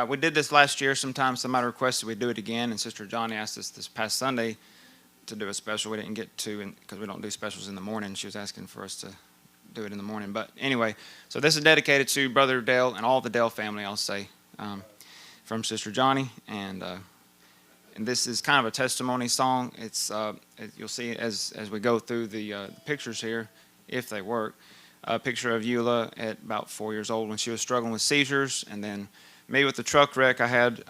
We did this last year sometime. Somebody requested we do it again, and Sister Johnny asked us this past Sunday to do a special. We didn't get to because we don't do specials in the morning. She was asking for us to do it in the morning. But anyway, so this is dedicated to Brother Dale and all the Dale family, I'll say, from Sister Johnny. And this is kind of a testimony song. It's you'll see as we go through the pictures here, if they work. A picture of Eula at about 4 years old when she was struggling with seizures, and then me with the truck wreck I had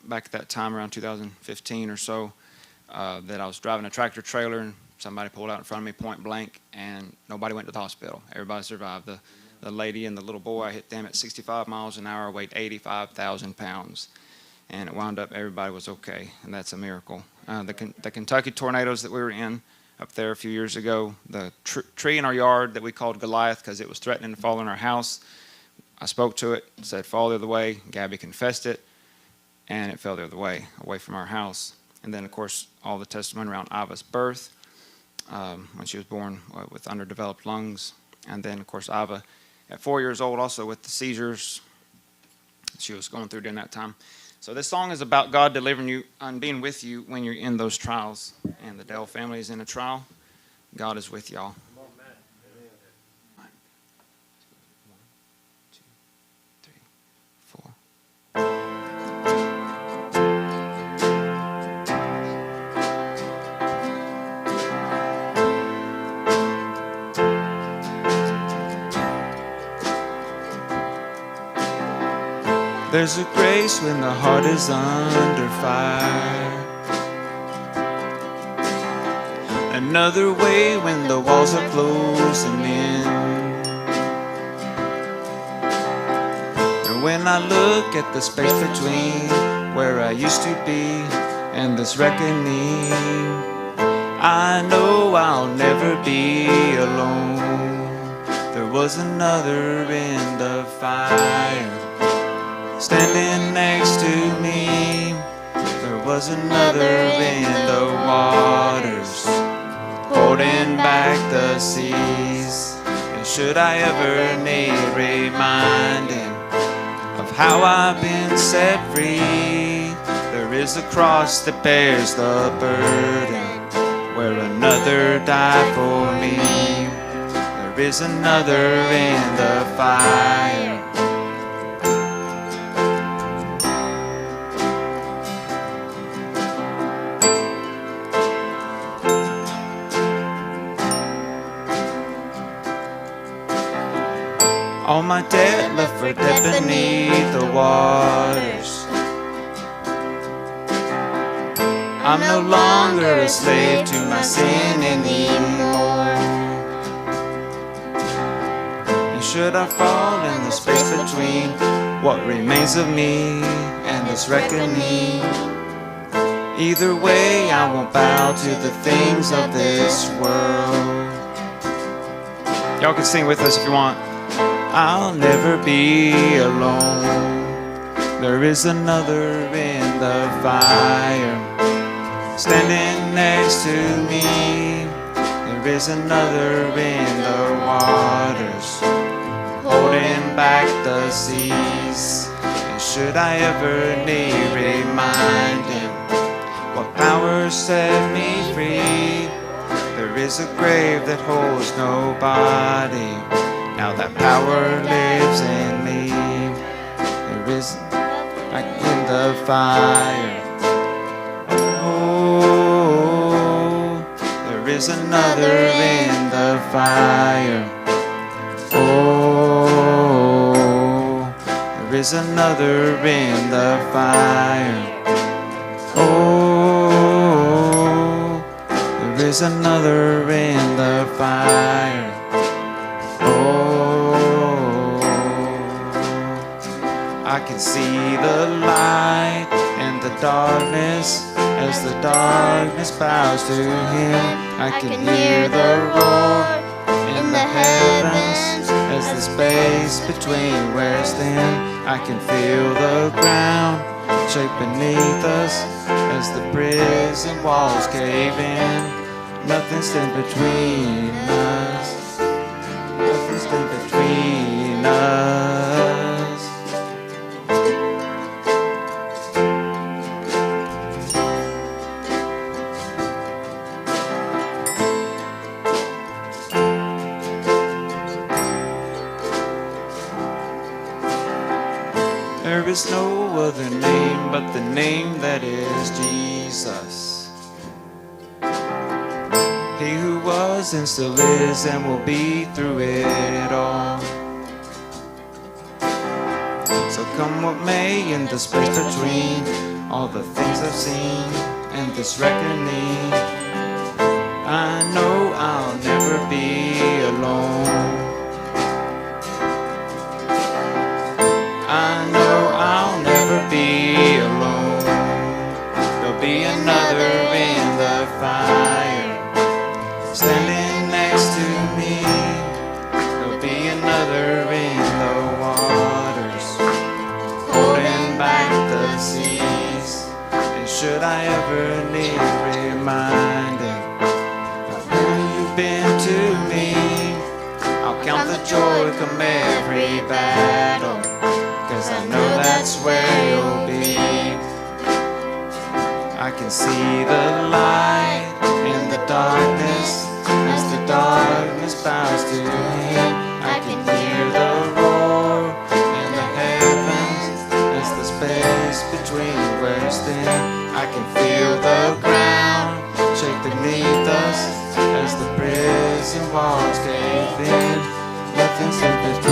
back at that time, around 2015 or so, that I was driving a tractor trailer and somebody pulled out in front of me point blank, and nobody went to the hospital. Everybody survived. The lady and the little boy, I hit them at 65 miles an hour, weighed 85,000 pounds. And it wound up everybody was okay, and that's a miracle. The Kentucky tornadoes that we were in up there a few years ago, the tree in our yard that we called Goliath because it was threatening to fall on our house, I spoke to it, said fall the other way. Gabby confessed it, and it fell the other way, away from our house. And then, of course, all the testimony around Ava's birth, when she was born with underdeveloped lungs. And then, of course, Ava at 4 years old also with the seizures she was going through during that time. So this song is about God delivering you and being with you when you're in those trials. And the Dale family is in a trial. God is with y'all. There's a grace when the heart is under fire. Another way when the walls are closing in. And when I look at the space between where I used to be and this reckoning, I know I'll never be alone. There was another in the fire standing next to me. There was another in the waters, holding back the seas. And should I ever need reminding of how I've been set free, there is a cross that bears the burden, where another died for me. There is another in the fire. All my debt left for dead beneath the waters. I'm no longer a slave to my sin anymore. And should I fall in the space between what remains of me and this reckoning, either way I won't bow to the things of this world. Y'all can sing with us if you want. I'll never be alone. There is another in the fire standing next to me. There is another in the waters, holding back the seas. And should I ever need reminding what power set me free, there is a grave that holds nobody. Now that power lives in me. There is like in the fire. Oh, there is another in the fire. Oh, there is another in the fire. Oh, there is another in the fire. I can see the light in the darkness as the darkness bows to Him. I can hear the roar in the heavens as the space between wears thin. I can feel the ground shake beneath us as the prison walls cave in. Nothing stands between us. Nothing stands between us. is no other name but the name that is Jesus. He who was and still is and will be through it all. So come what may in the space between all the things I've seen and this reckoning, I know I'll never be alone. I know I'll never be alone. There'll be another in the fire standing next to me. There'll be another in the waters holding back the seas. And should I ever need reminding of who you've been to me, I'll count the joy come every battle, 'cause I know that's where you'll be. I can see the light in the darkness as the darkness bows to me. I can hear the roar in the heavens as the space between wears thin. I can feel the ground shake beneath us as the prison walls cave in. Nothing's in between.